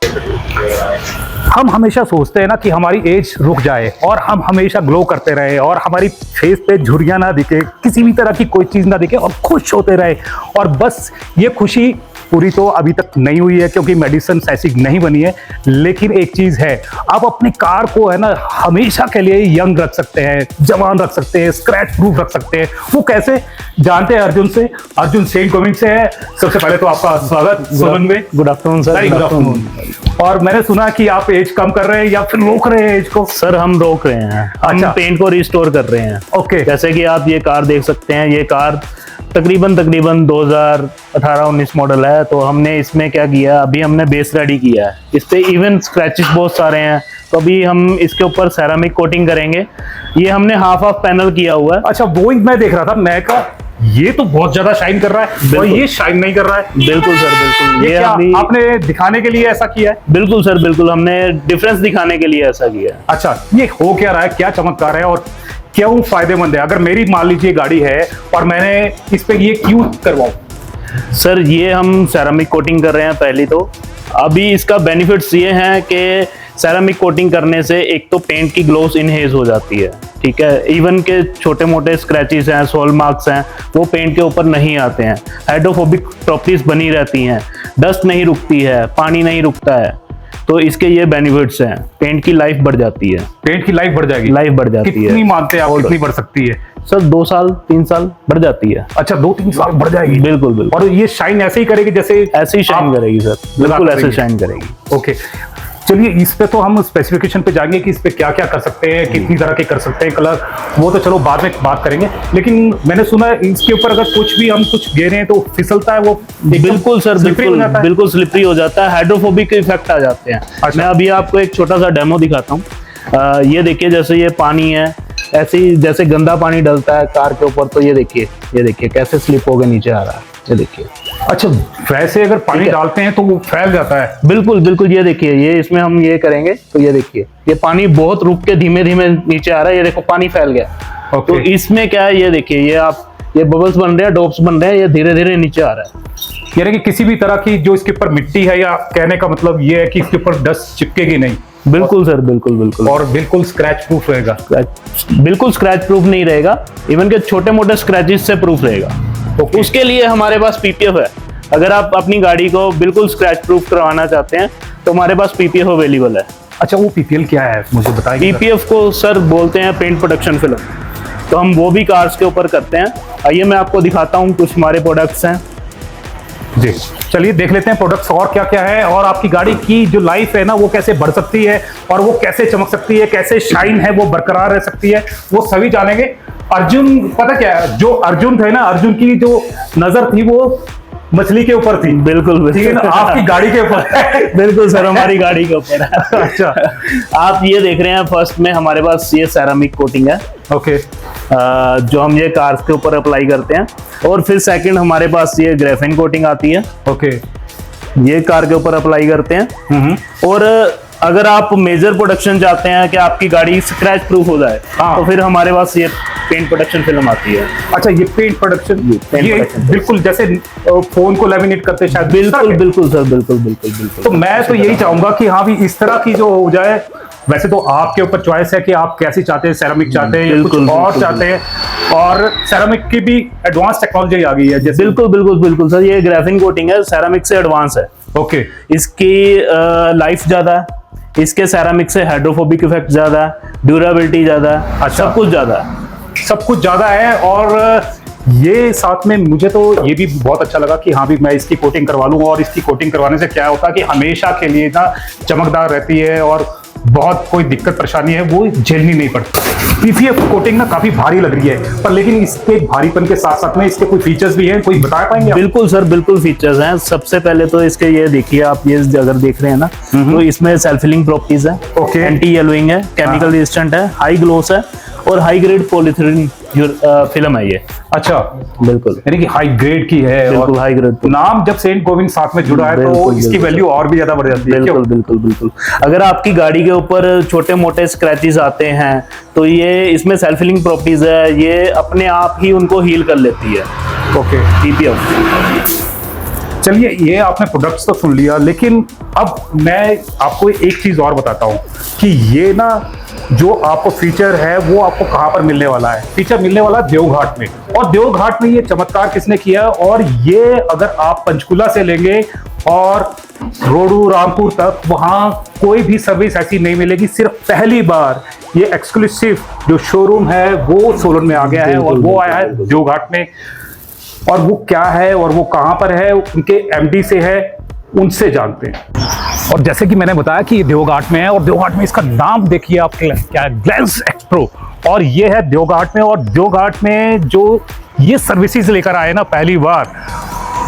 हम हमेशा सोचते हैं ना कि हमारी एज रुक जाए और हम हमेशा ग्लो करते रहे और हमारी फेस पे झुर्रियां ना दिखे, किसी भी तरह की कोई चीज़ ना दिखे और खुश होते रहे। और बस ये खुशी पूरी तो अभी तक नहीं हुई है क्योंकि मेडिसिन ऐसी नहीं बनी है। लेकिन एक चीज़ है, आप अपनी कार को है ना हमेशा के लिए यंग रख सकते हैं, जवान रख सकते हैं, स्क्रैच प्रूफ रख सकते हैं। वो कैसे जानते हैं अर्जुन से। अर्जुन सेंट गोविंद से है। सबसे पहले तो आपका स्वागत सोलन में। Good afternoon sir. Good afternoon. और मैंने सुना कि आप एज कम कर रहे हैं या फिर रोक रहे हैं एज को। सर हम रोक रहे हैं, हम पेंट को रिस्टोर कर रहे हैं। ओके। जैसे कि आप ये कार देख सकते हैं, ये कार तकरीबन 2018-19 मॉडल है। तो हमने इसमें क्या किया, अभी हमने बेस रेडी किया है। इस पे इवन स्क्रैचेस बहुत सारे हैं, तो अभी हम इसके ऊपर सेरामिक कोटिंग करेंगे। ये हमने हाफ पैनल किया हुआ है। अच्छा, वो मैं देख रहा था, मैं का ये तो बहुत ज्यादा शाइन कर रहा है और ये शाइन नहीं कर रहा है। बिल्कुल सर, बिल्कुल। ये क्या आपने दिखाने के लिए ऐसा किया है? बिल्कुल सर, बिल्कुल, हमने डिफरेंस दिखाने के लिए ऐसा किया है। अच्छा, ये हो क्या रहा है, क्या चमत्कार है और क्यों फायदेमंद है? अगर मेरी मान लीजिए गाड़ी है और मैंने इस पे ये क्यों करवाऊं? सर ये हम सेरामिक कोटिंग कर रहे हैं पहली तो। अभी इसका बेनिफिट्स ये हैं कि सेरामिक कोटिंग करने से एक तो पेंट की ग्लोस इनहेज हो जाती है, ठीक है। इवन के छोटे मोटे स्क्रैचेस हैं, सोल मार्क्स हैं, वो पेंट के ऊपर नहीं आते हैं। हाइड्रोफोबिक प्रॉपर्टीज बनी रहती हैं, डस्ट नहीं रुकती है, पानी नहीं रुकता है। तो इसके ये बेनिफिट्स हैं, पेंट की लाइफ बढ़ जाती है। पेंट की लाइफ बढ़ जाएगी? लाइफ बढ़ जाती है। कितनी मानते हैं आप, कितनी बढ़ सकती है? सर 2 साल 3 साल बढ़ जाती है। अच्छा, 2-3 साल बढ़ जाएगी? बिल्कुल बिल्कुल। और ये शाइन ऐसे ही करेगी जैसे? ऐसे ही शाइन करेगी सर, बिल्कुल ऐसे शाइन करेगी। ओके, चलिए इस पे तो हम स्पेसिफिकेशन पे जाएंगे कि इस पे क्या क्या कर सकते हैं, कितनी तरह के कर सकते हैं कलर, वो तो चलो बाद में बात करेंगे। लेकिन मैंने सुना है इसके ऊपर अगर कुछ भी हम कुछ गे रहे हैं तो फिसलता है वो? बिल्कुल सर, बिल्कुल बिल्कुल स्लिपरी हो जाता है, हाइड्रोफोबिक इफेक्ट आ जाते हैं। अच्छा। मैं अभी आपको एक छोटा सा डेमो दिखाता हूँ। ये देखिए, जैसे ये पानी है, ऐसे ही जैसे गंदा पानी डलता है कार के ऊपर, तो ये देखिए कैसे स्लिप होकर नीचे आ रहा है, ये देखिए। अच्छा, वैसे अगर पानी डालते हैं तो वो फैल जाता है? बिल्कुल बिल्कुल, ये देखिए, ये इसमें हम ये करेंगे तो ये देखिए, ये पानी बहुत रुक के धीमे धीमे नीचे आ रहा है। ये देखो पानी फैल गया। तो इसमें क्या है, ये देखिए, ये बबल्स बन रहे हैं, डॉप्स बन रहे हैं, ये धीरे धीरे नीचे आ रहा है। यानी कि किसी भी तरह की जो इसके ऊपर मिट्टी है, या कहने का मतलब ये है कि इसके ऊपर डस्ट चिपकेगी नहीं? बिल्कुल सर, बिल्कुल बिल्कुल। और बिल्कुल स्क्रैच प्रूफ रहेगा? बिल्कुल स्क्रैच प्रूफ नहीं रहेगा, इवन के छोटे मोटे स्क्रैचेस से प्रूफ रहेगा। उसके लिए हमारे पास पीपीएफ है। अगर आप अपनी गाड़ी को बिल्कुल स्क्रैच प्रूफ करवाना चाहते हैं तो हमारे पास पीपीएफ अवेलेबल है। अच्छा, वो पीपीएल क्या है मुझे बताइए? पीपीएफ को सर बोलते हैं पेंट प्रोटेक्शन फिल्म। तो हम वो भी कार्स के ऊपर करते हैं। आइए मैं आपको दिखाता हूँ, कुछ हमारे प्रोडक्ट्स हैं जी। चलिए देख लेते हैं प्रोडक्ट्स और क्या क्या है, और आपकी गाड़ी की जो लाइफ है ना वो कैसे बढ़ सकती है और वो कैसे चमक सकती है, कैसे शाइन है वो बरकरार रह सकती है, वो सभी जानेंगे। अर्जुन, पता क्या है, जो अर्जुन थे ना, अर्जुन की जो नजर थी वो मछली के ऊपर थी। बिल्कुल, ठीक है ना, आपकी गाड़ी के ऊपर। बिल्कुल सर, हमारी गाड़ी के ऊपर है। अच्छा, आप ये देख रहे हैं, फर्स्ट में हमारे पास ये सेरामिक कोटिंग है। ओके। जो हम ये कार्स के ऊपर अप्लाई करते हैं। और फिर सेकंड हमारे पास ये ग्रेफाइन कोटिंग आती है। ओके, ये कार के ऊपर अप्लाई करते हैं। और अगर आप मेजर प्रोडक्शन चाहते हैं कि आपकी गाड़ी स्क्रैच प्रूफ हो जाए, तो फिर हमारे पास ये पेंट प्रोडक्शन फिल्म आती है। अच्छा, ये पेंट प्रोडक्शन, ये बिल्कुल जैसे फोन को लेमिनेट करते हैं शायद? बिल्कुल बिल्कुल सर, बिल्कुल बिल्कुल बिल्कुल। तो मैं तो यही चाहूंगा कि हाँ भी इस तरह की जो हो जाए। वैसे तो आपके ऊपर चॉइस है कि आप कैसी चाहते हैं, सेरामिक चाहते हैं या कुछ और चाहते हैं। और सेरामिक की भी एडवांस टेक्नोलॉजी आ गई है जैसे? बिल्कुल बिल्कुल बिल्कुल सर, ये ग्रेफाइन कोटिंग है, सेरामिक से एडवांस है। ओके। इसकी लाइफ ज्यादा है, इसके सेरामिक से हाइड्रोफोबिक इफेक्ट ज्यादा है, ड्यूरेबिलिटी ज्यादा है। अच्छा, सब कुछ ज्यादा है, सब कुछ ज्यादा है। और ये साथ में मुझे तो ये भी बहुत अच्छा लगा कि हाँ भी मैं इसकी कोटिंग करवा लूँ। और इसकी कोटिंग करवाने से क्या होता है कि हमेशा के लिए ना चमकदार रहती है और बहुत कोई दिक्कत परेशानी है वो झेलनी नहीं पड़ती। पीपीएफ कोटिंग ना काफी भारी लग रही है, पर लेकिन इसके भारीपन के साथ साथ में इसके कोई फीचर्स भी हैं, कोई बता पाएंगे आप? बिल्कुल सर, बिल्कुल फीचर्स हैं। सबसे पहले तो इसके ये देखिए, आप ये अगर देख रहे हैं ना, तो इसमें सेल्फ हीलिंग प्रॉपर्टीज है। ओके। एंटी येलोइंग है, केमिकल रेजिस्टेंट है, हाई ग्लोस है और हाई ग्रेड पॉलीथिलीन फिल्म है ये। अच्छा, बिल्कुल, यानी कि हाई ग्रेड की है। बिल्कुल हाई ग्रेड। नाम जब सेंट गोविंद साथ में जुड़ा है तो इसकी वैल्यू और भी ज्यादा बढ़ जाती है। बिल्कुल बिल्कुल बिल्कुल। अगर आपकी गाड़ी के ऊपर छोटे मोटे स्क्रैचेस आते हैं तो ये इसमें सेल्फ हीलिंग प्रॉपर्टीज है, ये अपने आप ही उनको हील कर लेती है। ओके। पीपीएफ चलिए, ये आपने प्रोडक्ट्स तो सुन लिया, लेकिन अब मैं आपको एक चीज़ और बताता हूँ कि ये ना जो आपको फीचर है वो आपको कहाँ पर मिलने वाला है। फीचर मिलने वाला है देवघाट में, और देवघाट में ये चमत्कार किसने किया, और ये अगर आप पंचकुला से लेंगे और रोडू रामपुर तक, वहाँ कोई भी सर्विस ऐसी नहीं मिलेगी। सिर्फ पहली बार ये एक्सक्लूसिव जो शोरूम है वो सोलन में आ गया है, और वो आया है देवघाट में। और वो क्या है और वो कहाँ पर है, उनके एमडी से है, उनसे जानते हैं। और जैसे कि मैंने बताया कि ये देवघाट में है, और देवघाट में इसका नाम देखिए आप, क्या है, ग्लैंस एक्सप्रो, और ये है देवघाट में। और देवघाट में जो ये सर्विसेज लेकर आए ना पहली बार,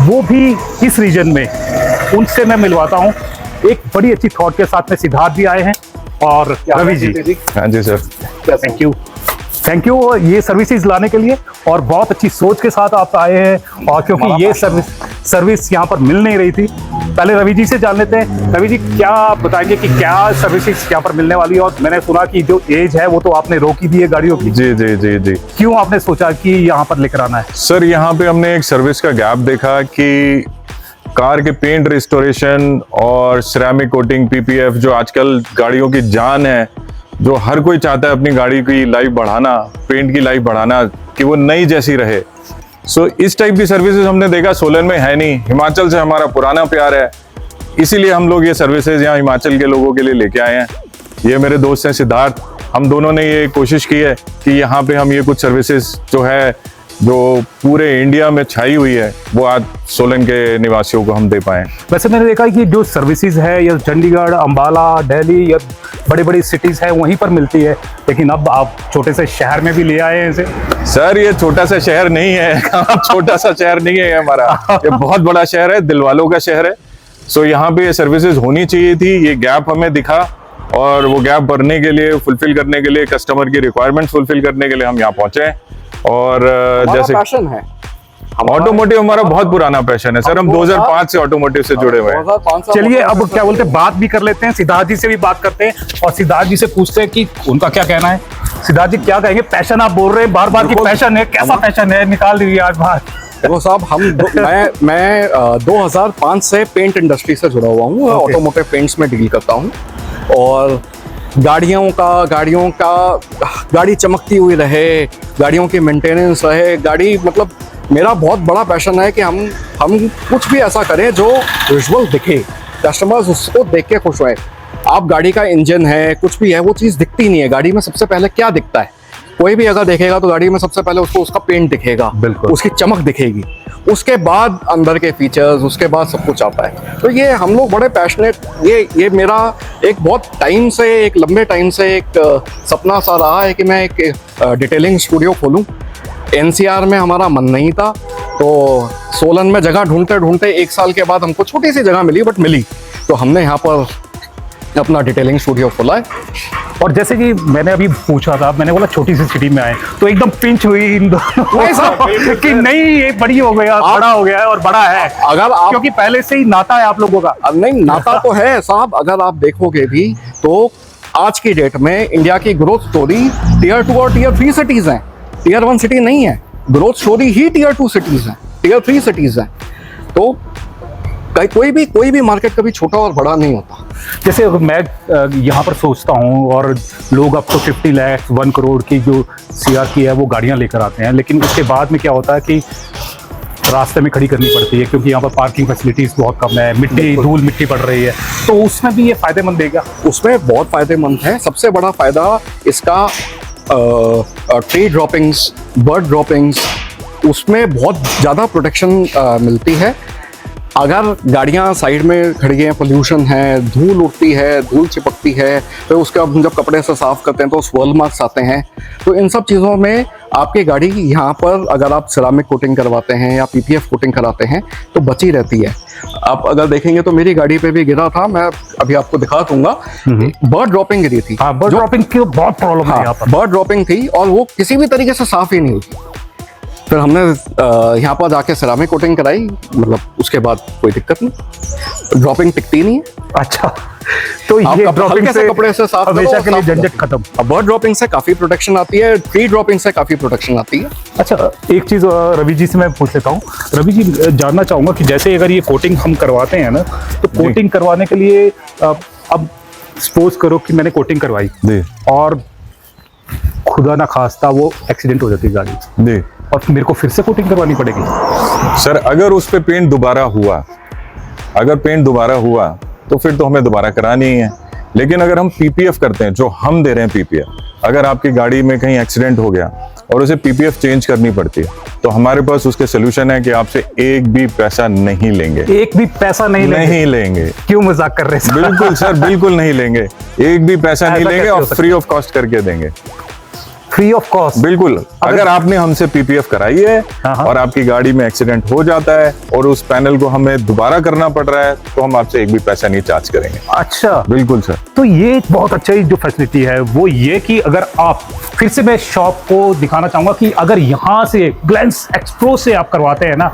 वो भी इस रीजन में, उनसे मैं मिलवाता हूँ। एक बड़ी अच्छी थॉट के साथ में सिद्धार्थ भी आए हैं और रवि जी। हाँ जी सर, थैंक यू ये सर्विसेज लाने के लिए, और बहुत अच्छी सोच के साथ आप आए हैं। और क्योंकि ये सर्विस यहाँ पर मिल नहीं रही थी, पहले रवि जी से जान लेते हैं। रवि जी, क्या आप बताएंगे कि क्या सर्विसेज यहाँ पर मिलने वाली है? और मैंने सुना कि जो एज है वो तो आपने रोक ही दी है गाड़ियों की। जी जी जी जी। क्यों आपने सोचा कि यहाँ पर लेकर आना है? सर, यहाँ पे हमने एक सर्विस का गैप देखा कि कार के पेंट रिस्टोरेशन और सिरेमिक कोटिंग, पीपीएफ, जो आजकल गाड़ियों की जान है, जो हर कोई चाहता है अपनी गाड़ी की लाइफ बढ़ाना, पेंट की लाइफ बढ़ाना, कि वो नई जैसी रहे। सो इस टाइप की सर्विसेज हमने देखा सोलन में है नहीं। हिमाचल से हमारा पुराना प्यार है, इसीलिए हम लोग ये सर्विसेज यहाँ हिमाचल के लोगों के लिए लेके आए हैं। ये मेरे दोस्त हैं सिद्धार्थ, हम दोनों ने ये कोशिश की है कि यहाँ पे हम ये कुछ सर्विसेज जो है, जो पूरे इंडिया में छाई हुई है, वो आज सोलन के निवासियों को हम दे पाएं। वैसे मैंने देखा कि जो सर्विसेज है या चंडीगढ़, अंबाला, दिल्ली या बड़ी बड़ी सिटीज है वहीं पर मिलती है, लेकिन अब आप छोटे से शहर में भी ले आए हैं इसे। सर, ये छोटा सा शहर नहीं है छोटा सा शहर नहीं है हमारा, ये बहुत बड़ा शहर है, दिलवालों का शहर है। सो यहाँ पे ये सर्विसेज होनी चाहिए थी, ये गैप हमें दिखा, और वो गैप भरने के लिए, फुलफिल करने के लिए, कस्टमर की रिक्वायरमेंट फुलफिल करने के लिए हम यहाँ पहुंचे हैं। और जैसे पैशन है, ऑटोमोटिव हमारा बहुत पुराना पैशन है सर, हम 2005 से ऑटोमोटिव से जुड़े हुए हैं। चलिए, अब क्या बोलते हैं, बात भी कर लेते हैं, सिद्धार्थ जी से भी बात करते हैं, और सिद्धार्थ जी से पूछते हैं कि उनका क्या कहना है। सिद्धार्थ जी, क्या कहेंगे? पैशन आप बोल रहे हैं बार बार कि पैशन है, कैसा पैशन है, निकाल दीजिए आज बाहर। देखो साहब, मैं 2005 से पेंट इंडस्ट्री से जुड़ा हुआ हूँ, ऑटोमोटिव पेंट्स में डील करता हूँ। और गाड़ी चमकती हुई रहे, गाड़ियों की मेंटेनेंस रहे, गाड़ी, मतलब मेरा बहुत बड़ा पैशन है कि हम कुछ भी ऐसा करें जो विजुअल दिखे, कस्टमर्स उसको देख के खुश हुए। आप गाड़ी का इंजन है, कुछ भी है, वो चीज़ दिखती नहीं है। गाड़ी में सबसे पहले क्या दिखता है? कोई भी अगर देखेगा तो गाड़ी में सबसे पहले उसको उसका पेंट दिखेगा, बिल्कुल, उसकी चमक दिखेगी, उसके बाद अंदर के फीचर्स, उसके बाद सब कुछ आता है। तो ये हम लोग बड़े पैशनेट, ये मेरा एक बहुत टाइम से, एक लंबे टाइम से एक सपना सा रहा है कि मैं एक डिटेलिंग स्टूडियो खोलूं। एनसीआर में हमारा मन नहीं था, तो सोलन में जगह ढूंढते ढूंढते 1 साल के बाद हमको छोटी सी जगह मिली, बट मिली, तो हमने यहाँ पर अपना डिटेलिंग स्टूडियो खोला है। और जैसे कि मैंने अभी पूछा था, मैंने बोला छोटी सी सिटी में आए, तो एकदम पिंच हुई इन दोनों कि नहीं, ये बड़ी हो गया, बड़ा हो गया है और बड़ा है। अगर आप, क्योंकि पहले से ही नाता है आप लोगों का। नहीं, नाता तो है साहब। अगर आप देखोगे भी तो आज की डेट में इंडिया की ग्रोथ स्टोरी टियर 2 और टियर 3 सिटीज हैं, टियर 1 सिटी नहीं है। ग्रोथ स्टोरी ही टियर 2 सिटीज हैं, टियर 3 सिटीज हैं। तो कोई भी मार्केट कभी छोटा और बड़ा नहीं होता। जैसे मैं यहाँ पर सोचता हूँ, और लोग अब तो 50 लाख 1 करोड़ की जो सीआर की है वो गाड़ियाँ लेकर आते हैं, लेकिन उसके बाद में क्या होता है कि रास्ते में खड़ी करनी पड़ती है, क्योंकि यहाँ पर पार्किंग फैसिलिटीज बहुत कम है, मिट्टी, धूल मिट्टी पड़ रही है। तो उसमें भी ये फायदेमंद देगा? उसमें बहुत फायदेमंद है। सबसे बड़ा फायदा इसका ट्री ड्रॉपिंग्स, बर्ड ड्रॉपिंग्स, उसमें बहुत ज़्यादा प्रोटेक्शन मिलती है। अगर गाड़ियाँ साइड में खड़ी हैं, पोल्यूशन है, धूल उड़ती है, धूल चिपकती है, तो उसके अब जब कपड़े से साफ करते हैं तो स्वर्ल मार्क्स आते हैं। तो इन सब चीज़ों में आपकी गाड़ी यहाँ पर अगर आप सिरामिक कोटिंग करवाते हैं या पीपीएफ कोटिंग कराते हैं तो बची रहती है। आप अगर देखेंगे तो मेरी गाड़ी पे भी गिरा था, मैं अभी आपको दिखा दूंगा, बर्ड ड्रॉपिंग गिरी थी। हाँ, बर्ड ड्रॉपिंग की बहुत प्रॉब्लम है यहाँ पर। बर्ड ड्रॉपिंग थी और वो किसी भी तरीके से साफ ही नहीं हुई। फिर हमने यहाँ पर जाके सेरामिक कोटिंग कराई, मतलब उसके बाद कोई दिक्कत नहीं, ड्रॉपिंग टिकती नहीं है। अच्छा, तो आप ये अब ड्रॉपिंग हल्के से कपड़े से साफ करो, हमेशा के लिए साफ हो झंझट जाती है। खत्म। अब बर्ड ड्रॉपिंग से काफी प्रोटेक्शन आती है, ट्री ड्रॉपिंग से काफी प्रोटेक्शन आती है। अच्छा, एक चीज रवि जी से मैं पूछ लेता हूँ। रवि जी, जानना चाहूंगा कि जैसे अगर ये कोटिंग हम करवाते हैं ना, तो कोटिंग करवाने के लिए अब सपोज करो कि मैंने कोटिंग करवाई जी और खुदा ना खास्ता वो एक्सीडेंट हो जाती है गाड़ी, जी और मेरे को फिर से कोटिंग करवानी पड़ेगी? सर, अगर उस पे पेंट दोबारा हुआ, अगर पेंट दोबारा हुआ तो फिर तो हमें दोबारा करानी ही है। लेकिन अगर हम पीपीएफ करते हैं, जो हम दे रहे हैं पीपीएफ, अगर आपकी गाड़ी में कहीं एक्सीडेंट हो गया और उसे पीपीएफ चेंज करनी पड़ती है, तो हमारे पास उसके सोल्यूशन है कि आपसे एक भी पैसा नहीं लेंगे। एक भी पैसा नहीं लेंगे? नहीं लेंगे। क्यों मजाक कर रहे हैं? बिल्कुल सर, बिल्कुल नहीं लेंगे, एक भी पैसा नहीं ऐसा लेंगे कैसे हो और सकता फ्री ऑफ कॉस्ट करके देंगे। Free of cost? बिल्कुल। अगर आपने हमसे पीपीएफ कराई है हाँ। और आपकी गाड़ी में एक्सीडेंट हो जाता है और उस पैनल को हमें दोबारा करना पड़ रहा है, तो हम आपसे एक भी पैसा नहीं चार्ज करेंगे। अच्छा, बिल्कुल सर। तो ये बहुत अच्छा जो फैसिलिटी है वो ये कि अगर आप फिर से मैं शॉप को दिखाना चाहूंगा कि अगर यहाँ से ग्लैंस एक्सप्रो से आप करवाते हैं ना,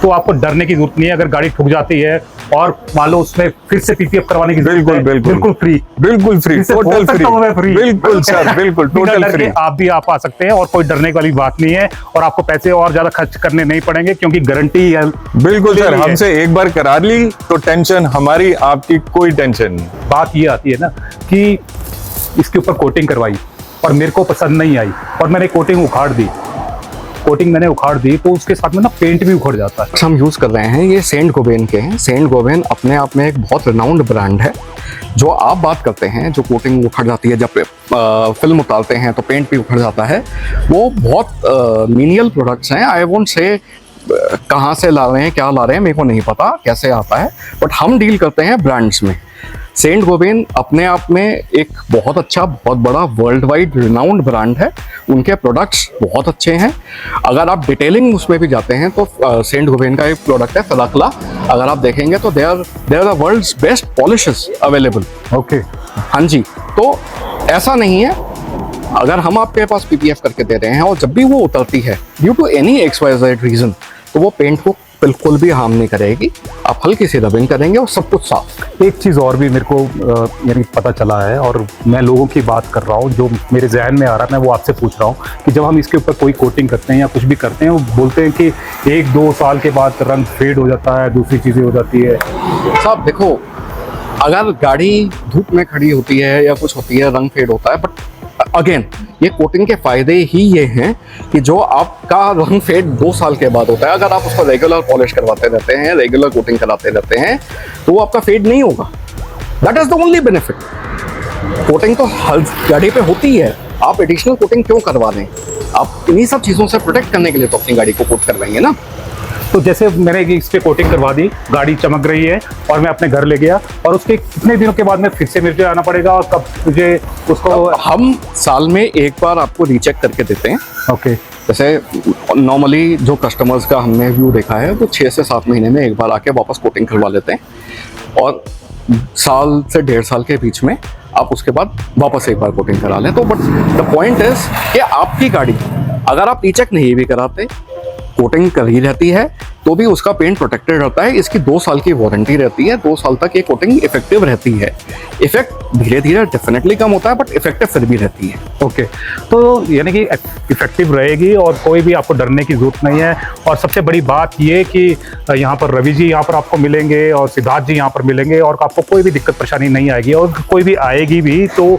तो आपको डरने की जरूरत नहीं है। अगर गाड़ी ठुक जाती है और मान लो उसमें फिर से पीपीएफ करवाने की जरूरत बिल्कुल है, बिल्कुल बिल्कुल फ्री, बिल्कुल फ्री, फिर से बोल टोटल सकता हूं मैं फ्री। फ्री। बिल्कुल सर, बिल्कुल बिना टोटल डर के फ्री। आप भी आप आ सकते हैं और कोई डरने वाली बात नहीं है, और आपको पैसे और ज्यादा खर्च करने नहीं पड़ेंगे क्योंकि गारंटी है। बिल्कुल सर, है। हमसे एक बार करा ली तो टेंशन हमारी, आपकी कोई टेंशन नहीं। बात ये आती है ना कि इसके ऊपर कोटिंग करवाई और मेरे को पसंद नहीं आई और मैंने कोटिंग उखाड़ दी, तो उसके साथ में ना पेंट भी उखड़ जाता है। हम यूज कर रहे हैं ये सेंट गोबेन के हैं। सेंट गोबेन अपने आप में एक बहुत रिनाउंड ब्रांड है। जो आप बात करते हैं, जो कोटिंग उखड़ जाती है, जब फिल्म उतारते हैं तो पेंट भी उखड़ जाता है, वो बहुत मीनियल प्रोडक्ट्स हैं। आई वोंट से कहाँ से ला रहे हैं, क्या ला रहे हैं, मेरे को नहीं पता कैसे आता है, बट हम डील करते हैं ब्रांड्स में। सेंट गोबेन अपने आप में एक बहुत अच्छा, बहुत बड़ा वर्ल्ड वाइड रिनाउंड ब्रांड है। उनके प्रोडक्ट्स बहुत अच्छे हैं। अगर आप डिटेलिंग उसमें भी जाते हैं तो सेंट गोबेन का एक प्रोडक्ट है फलाकला, अगर आप देखेंगे तो they are the world's best polishes available. Okay, हाँ जी, तो ऐसा नहीं है। अगर हम आपके पास पीपीएफ करके दे रहे हैं और जब भी वो उतरती है due to any XYZ reason, तो वो पेंट को बिल्कुल भी हार्म नहीं करेगी। आप हल्की सी रबिंग करेंगे और सब कुछ साफ। एक चीज़ और भी मेरे को यानी पता चला है, और मैं लोगों की बात कर रहा हूँ, जो मेरे जहन में आ रहा है, मैं वो आपसे पूछ रहा हूँ कि जब हम इसके ऊपर कोई कोटिंग करते हैं या कुछ भी करते हैं, वो बोलते हैं कि 1-2 साल के बाद रंग फेड हो जाता है, दूसरी चीज़ें हो जाती है। साहब देखो, अगर गाड़ी धूप में खड़ी होती है या कुछ होती है, रंग फेड होता है, बट अगेन ये कोटिंग के फायदे ही ये हैं कि जो आपका रंग फेड 2 साल के बाद होता है, अगर आप उसको रेगुलर पॉलिश करवाते रहते हैं, रेगुलर कोटिंग कराते रहते हैं, तो वो आपका फेड नहीं होगा। That is the only benefit. Coating तो हर गाड़ी पे होती है, आप एडिशनल कोटिंग क्यों करवा रहे हैं? आप इन्हीं सब चीज़ों से प्रोटेक्ट करने के लिए तो अपनी गाड़ी को कोट करवाएंगे ना। तो जैसे मैंने इस पे कोटिंग करवा दी, गाड़ी चमक रही है और मैं अपने घर ले गया, और उसके कितने दिनों के बाद में फिर से मुझे आना पड़ेगा, और कब मुझे उसको? हम साल में एक बार आपको रीचेक करके देते हैं। ओके, जैसे नॉर्मली जो कस्टमर्स का हमने व्यू देखा है, वो 6 से 7 महीने में एक बार आके वापस कोटिंग करवा लेते हैं, और साल से 1.5 साल के बीच में आप उसके बाद वापस एक बार कोटिंग करा लें। तो बट द पॉइंट इज कि आपकी गाड़ी अगर आप रीचेक नहीं भी कराते, कोटिंग करी रहती है, तो भी उसका पेंट प्रोटेक्टेड रहता है। इसकी 2 साल की वारंटी रहती है, 2 साल तक ये कोटिंग इफेक्टिव रहती है। इफेक्ट धीरे धीरे डेफिनेटली कम होता है, बट इफेक्टिव फिर भी रहती है। ओके, तो यानी कि इफेक्टिव रहेगी और कोई भी आपको डरने की जरूरत नहीं है। और सबसे बड़ी बात ये कि यहाँ पर रवि जी यहाँ पर आपको मिलेंगे और सिद्धार्थ जी यहाँ पर मिलेंगे, और आपको कोई भी दिक्कत परेशानी नहीं आएगी, और कोई भी आएगी भी तो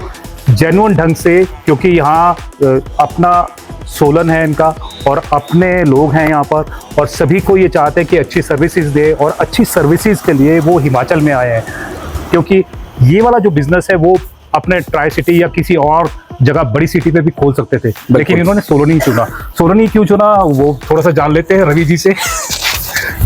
जेन्युइन ढंग से, क्योंकि यहाँ अपना सोलन है इनका और अपने लोग हैं यहाँ पर, और सभी को ये चाहते हैं कि अच्छी सर्विसेज दे, और अच्छी सर्विसेज के लिए वो हिमाचल में आए हैं। क्योंकि ये वाला जो बिजनेस है वो अपने ट्राई सिटी या किसी और जगह बड़ी सिटी पे भी खोल सकते थे, लेकिन इन्होंने सोलन ही चुना। सोलन ही क्यों चुना, वो थोड़ा सा जान लेते हैं रवि जी से।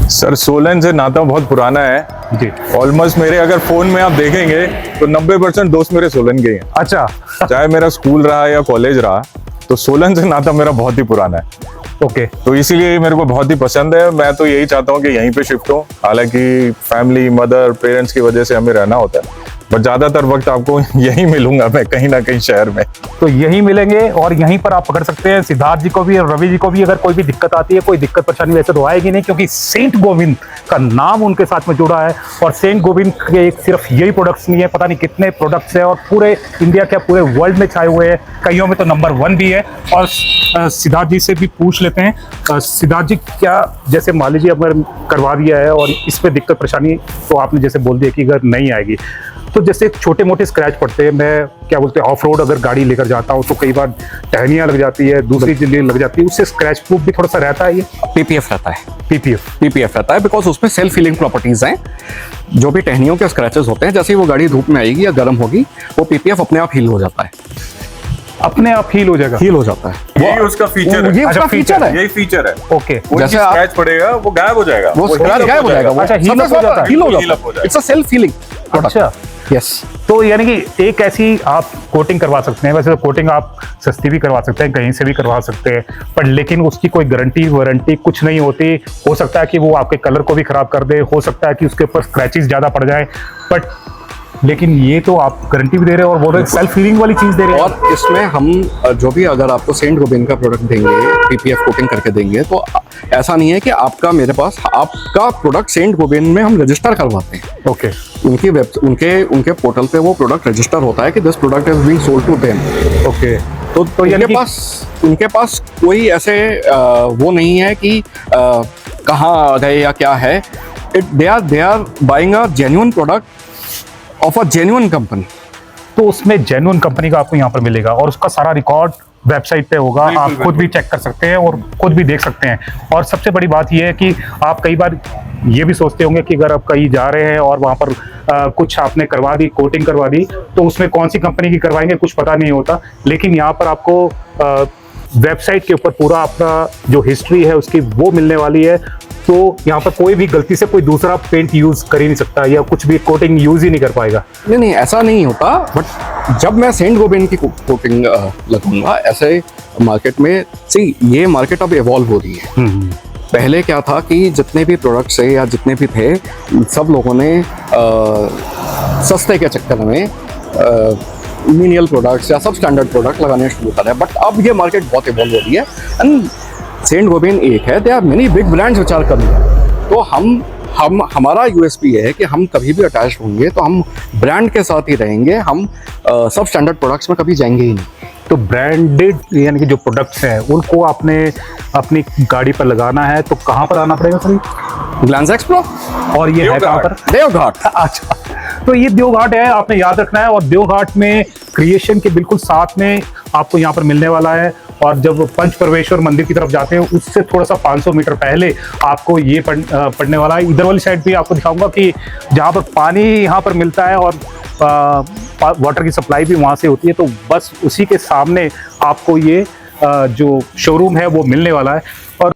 सर, सोलन से नाता बहुत पुराना है जी। ऑलमोस्ट। मेरे अगर फोन में आप देखेंगे तो 90% दोस्त मेरे सोलन के ही हैं। अच्छा, चाहे मेरा स्कूल रहा या कॉलेज रहा, तो सोलन से नाता मेरा बहुत ही पुराना है। ओके, तो इसीलिए मेरे को बहुत ही पसंद है। मैं तो यही चाहता हूँ कि यहीं पे शिफ्ट हो। हालांकि फैमिली, मदर, पेरेंट्स की वजह से हमें रहना होता है, बट ज्यादातर वक्त आपको यहीं मिलूंगा मैं, कहीं ना कहीं शहर में। तो यहीं मिलेंगे और यहीं पर आप पकड़ सकते हैं। सिद्धार्थ जी को भी और रवि जी को भी अगर कोई भी दिक्कत आती है, कोई दिक्कत परेशानी वैसे तो आएगी नहीं, क्योंकि सेंट गोविंद का नाम उनके साथ में जुड़ा है। और सेंट गोविंद के एक सिर्फ यही प्रोडक्ट्स नहीं है, पता नहीं कितने प्रोडक्ट्स हैं और पूरे इंडिया के पूरे वर्ल्ड में छाए हुए हैं, कईयों में तो नंबर 1 भी है। और सिद्धार्थ जी से भी पूछ लेते हैं। सिद्धार्थ जी, क्या जैसे मान लीजिए अगर करवा दिया है और इस पर दिक्कत परेशानी तो आपने जैसे बोल दिया कि अगर नहीं आएगी, तो जैसे छोटे मोटे स्क्रैच पड़ते हैं, मैं क्या बोलते हैं ऑफ रोड अगर गाड़ी लेकर जाता हूँ तो कई बार टहनियाँ लग जाती है, दूसरी चीजें लग जाती है, उससे स्क्रैच प्रूफ भी थोड़ा सा रहता है। ये पीपीएफ रहता है, पीपीएफ पीपीएफ रहता है बिकॉज उसमें सेल्फ हीलिंग प्रॉपर्टीज हैं। जो भी टहनियों के स्क्रैचेस होते हैं, जैसे ही वो गाड़ी धूप में आएगी या गर्म होगी, वो पीपीएफ अपने आप हील हो जाता है, अपने आप हील हो जाएगा। हील हो जाता है। यही उसका फीचर है। ये उसका अच्छा, फीचर है। यही फीचर है। ओके, जैसे स्क्रैच पड़ेगा वो गायब हो जाएगा, वो स्क्रैच गायब हो जाएगा, वो अच्छा, heal up हो जाता है। हील हो Heal जाता up हो है। जाएगा। It's a self healing product. अच्छा, यस। तो यानी कि एक ऐसी आप कोटिंग करवा सकते हैं। वैसे तो कोटिंग आप सस्ती भी करवा सकते हैं, कहीं से भी करवा सकते हैं, पर लेकिन उसकी कोई गारंटी वारंटी कुछ नहीं होती। हो सकता है कि वो आपके कलर को भी खराब कर दे, हो सकता है कि उसके ऊपर स्क्रैचेस ज़्यादा पड़ जाए, बट लेकिन ये तो आप गारंटी भी दे रहे हो और बोल रहे हैं सेल्फ हीलिंग वाली चीज़ दे रहे हैं। और इसमें हम जो भी अगर आपको सेंट गोविंद का प्रोडक्ट देंगे, पीपीएफ कोटिंग करके देंगे, तो ऐसा नहीं है कि आपका मेरे पास आपका प्रोडक्ट सेंट गोविंद में हम रजिस्टर करवाते हैं। ओके, उनकी उनके पोर्टल पे वो प्रोडक्ट रजिस्टर होता है कि this product is being sold to them. Okay, तो यानी उनके पास कोई ऐसे वो नहीं है कि कहाँ गए या क्या है। दे are buying a genuine product of a genuine company. तो उसमें जेन्युइन कंपनी का आपको यहाँ पर मिलेगा और उसका सारा रिकॉर्ड वेबसाइट पे होगा। आप खुद भी चेक कर सकते हैं और खुद भी देख सकते हैं। और सबसे बड़ी बात यह है कि आप कई बार ये भी सोचते होंगे कि अगर आप कहीं जा रहे हैं और वहाँ पर कुछ आपने करवा दी, कोटिंग करवा दी, तो उसमें कौन सी कंपनी की करवाएंगे कुछ पता नहीं होता। लेकिन यहाँ पर आपको वेबसाइट के ऊपर पूरा अपना जो हिस्ट्री है उसकी वो मिलने वाली है। तो यहाँ पर कोई भी गलती से कोई दूसरा पेंट यूज कर ही नहीं सकता या कुछ भी कोटिंग यूज ही नहीं कर पाएगा। नहीं, ऐसा नहीं होता। बट जब मैं सेंट गोविंद की कोटिंग लगाऊंगा ऐसे मार्केट में, सी ये मार्केट अब इवॉल्व हो रही है। पहले क्या था कि जितने भी प्रोडक्ट्स है या जितने भी थे, सब लोगों ने सस्ते के चक्कर में मिनियल प्रोडक्ट्स या सब स्टैंडर्ड प्रोडक्ट लगाने शुरू कर रहे हैं। बट अब ये मार्केट बहुत इवॉल्व हो रही है एंड सेंट गोविंद एक है, दे are many big brands which are coming. तो हम हमारा यूएसपी है कि हम कभी भी अटैच होंगे तो हम ब्रांड के साथ ही रहेंगे, हम सब स्टैंडर्ड प्रोडक्ट्स में कभी जाएंगे ही नहीं। तो ब्रांडेड यानी कि जो प्रोडक्ट्स हैं उनको आपने अपनी गाड़ी पर लगाना है तो कहाँ पर आना पड़ेगा सर? Glans Xpro. और ये है कहाँ पर? देवघाट। अच्छा, तो ये देवघाट है, आपने याद रखना है। और देवघाट में क्रिएशन के बिल्कुल साथ में आपको यहाँ पर मिलने वाला है। और जब पंच परमेश्वर मंदिर की तरफ जाते हैं उससे थोड़ा सा 500 मीटर पहले आपको ये पड़ने वाला है। इधर वाली साइड भी आपको दिखाऊंगा कि जहाँ पर पानी यहाँ पर मिलता है और वाटर की सप्लाई भी वहाँ से होती है, तो बस उसी के सामने आपको ये जो शोरूम है वो मिलने वाला है। और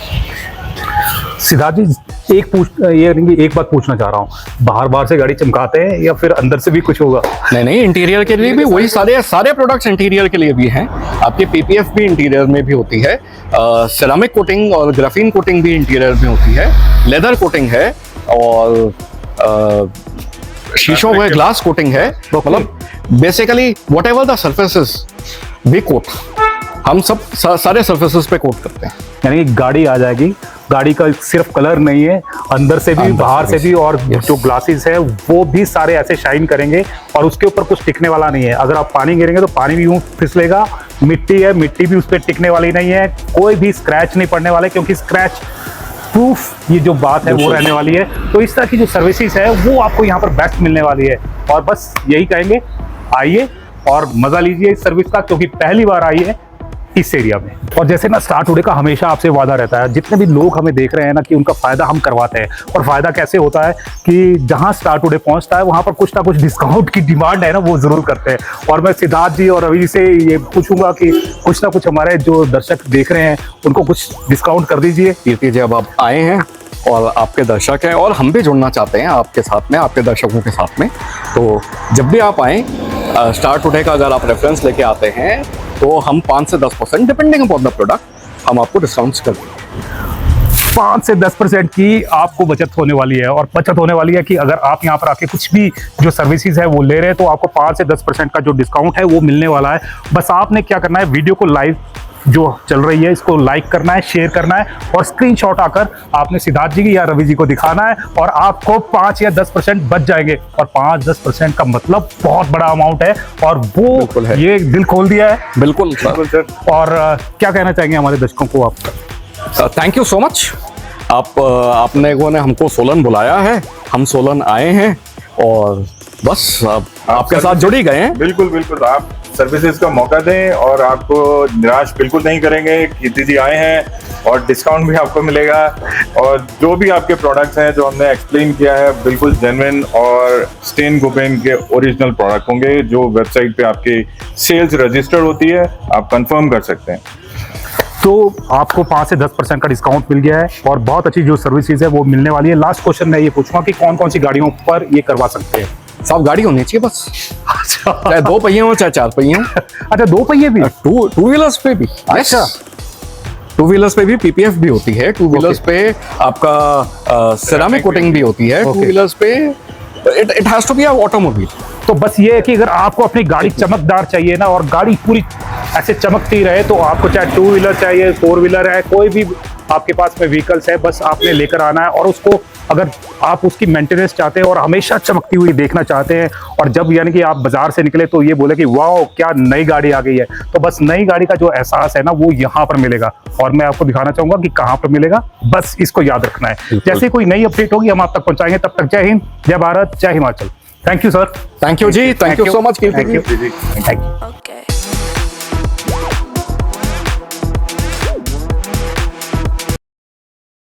सिद्धार्थ जी, एक बात पूछना चाह रहा हूँ, बाहर से गाड़ी चमकाते हैं या फिर अंदर से भी कुछ होगा? नहीं, इंटीरियर के लिए भी वही सारे प्रोडक्ट्स इंटीरियर के लिए भी हैं। आपके पीपीएफ भी इंटीरियर में भी होती है, सेरामिक कोटिंग और ग्राफीन कोटिंग भी इंटीरियर में होती है, लेदर कोटिंग है और शीशों में ग्लास कोटिंग है। मतलब basically whatever the surfaces we coat, हम सब सारे सर्फेसेस पे कोट करते हैं। यानी गाड़ी आ जाएगी, गाड़ी का सिर्फ कलर नहीं है, अंदर से भी बाहर से भी, और जो ग्लासेस है वो भी सारे ऐसे शाइन करेंगे और उसके ऊपर कुछ टिकने वाला नहीं है। अगर आप पानी गिरेंगे तो पानी भी यूं फिसलेगा, मिट्टी है, मिट्टी भी उस पर टिकने वाली नहीं है, कोई भी स्क्रैच नहीं पड़ने वाला, क्योंकि स्क्रैच प्रूफ ये जो बात है वो रहने वाली है। तो इस तरह की जो सर्विसेज है वो आपको यहाँ पर बेस्ट मिलने वाली है। और बस यही कहेंगे, आइए और मजा लीजिए इस सर्विस का, क्योंकि पहली बार आई है इस एरिया में। और जैसे ना स्टार टुडे का हमेशा आपसे वादा रहता है, जितने भी लोग हमें देख रहे हैं ना, कि उनका फायदा हम करवाते हैं। और फायदा कैसे होता है कि जहां स्टार टुडे पहुंचता है वहां पर कुछ ना कुछ डिस्काउंट की डिमांड है ना, वो जरूर करते हैं। और मैं सिद्धार्थ जी और रवि जी से ये पूछूंगा कि कुछ ना कुछ हमारे जो दर्शक देख रहे हैं उनको कुछ डिस्काउंट कर दीजिए। कीर्ति जी, अब आप आए हैं और आपके दर्शक हैं और हम भी जुड़ना चाहते हैं आपके साथ में, आपके दर्शकों के साथ में। तो जब भी आप आए, स्टार टुडे का अगर आप रेफरेंस लेके आते हैं तो हम 5 से 10% डिपेंडिंग अपॉन द प्रोडक्ट हम आपको डिस्काउंट्स कर देंगे। 5 से 10% की आपको बचत होने वाली है। और बचत होने वाली है कि अगर आप यहाँ पर आके कुछ भी जो सर्विसेज है वो ले रहे हैं तो आपको 5 से 10% का जो डिस्काउंट है वो मिलने वाला है। बस आपने क्या करना है, वीडियो को लाइव जो चल रही है इसको लाइक करना है, शेयर करना है और स्क्रीनशॉट आकर आपने सिद्धार्थ जी की या रवि जी को दिखाना है और आपको 5 या 10% बच जाएंगे। और 5-10% का मतलब बहुत बड़ा अमाउंट है और वो बिल्कुल है। ये दिल खोल दिया है। बिल्कुल सर। और क्या कहना चाहेंगे हमारे दर्शकों को आप? Thank you so much. आपने को ने हमको सोलन बुलाया है, हम सोलन आए हैं और बस आपके साथ जुड़ ही गए हैं। बिल्कुल बिल्कुल, आप सर्विसेज का मौका दें और आपको निराश बिल्कुल नहीं करेंगे। कीर्ति जी आए हैं और डिस्काउंट भी आपको मिलेगा और जो भी आपके प्रोडक्ट्स हैं जो हमने एक्सप्लेन किया है बिल्कुल जेन्युइन और स्टेन गोपेन के ओरिजिनल प्रोडक्ट होंगे जो वेबसाइट पे आपकी सेल्स रजिस्टर होती है, आप कंफर्म कर सकते हैं। तो आपको 5 से 10% का डिस्काउंट मिल गया है और बहुत अच्छी जो सर्विसेज है वो मिलने वाली है। लास्ट क्वेश्चन मैं ये पूछूंगा कि कौन कौन सी गाड़ियों पर ये करवा सकते हैं? साफ गाड़ी होनी चाहिए बस, चाहे 2 पहिए हो चाहे 4 पहिए हो। अच्छा, 2 पहिए भी? टू व्हीलर्स पे भी। अच्छा। 2 व्हीलर्स पे भी पीपीएफ भी होती है। 2 व्हीलर्स पे आपका सेरामिक कोटिंग भी होती है। 2 व्हीलर्स पे it has to be a automobile. तो बस ये है कि अगर आपको अपनी गाड़ी चमकदार चाहिए ना और गाड़ी पूरी ऐसे चमकती रहे तो आपको चाहे 2 व्हीलर चाहिए, 4 व्हीलर है, कोई भी आपके पास में व्हीकल्स है, बस आपने लेकर आना है। और उसको अगर आप उसकी मेंटेनेंस चाहते हैं और हमेशा चमकती हुई देखना चाहते हैं और जब यानी कि आप बाजार से निकले तो ये बोले कि वाह क्या नई गाड़ी आ गई है, तो बस नई गाड़ी का जो एहसास है ना वो यहाँ पर मिलेगा। और मैं आपको दिखाना चाहूंगा कि कहाँ पर मिलेगा, बस इसको याद रखना है। जैसे कोई नई अपडेट होगी हम आप तक पहुंचाएंगे। तब तक जय हिंद, जय भारत, जय Himachal. Thank you sir. Thank you जी, thank you so much. Thank you. जी, थैंक यू। Okay.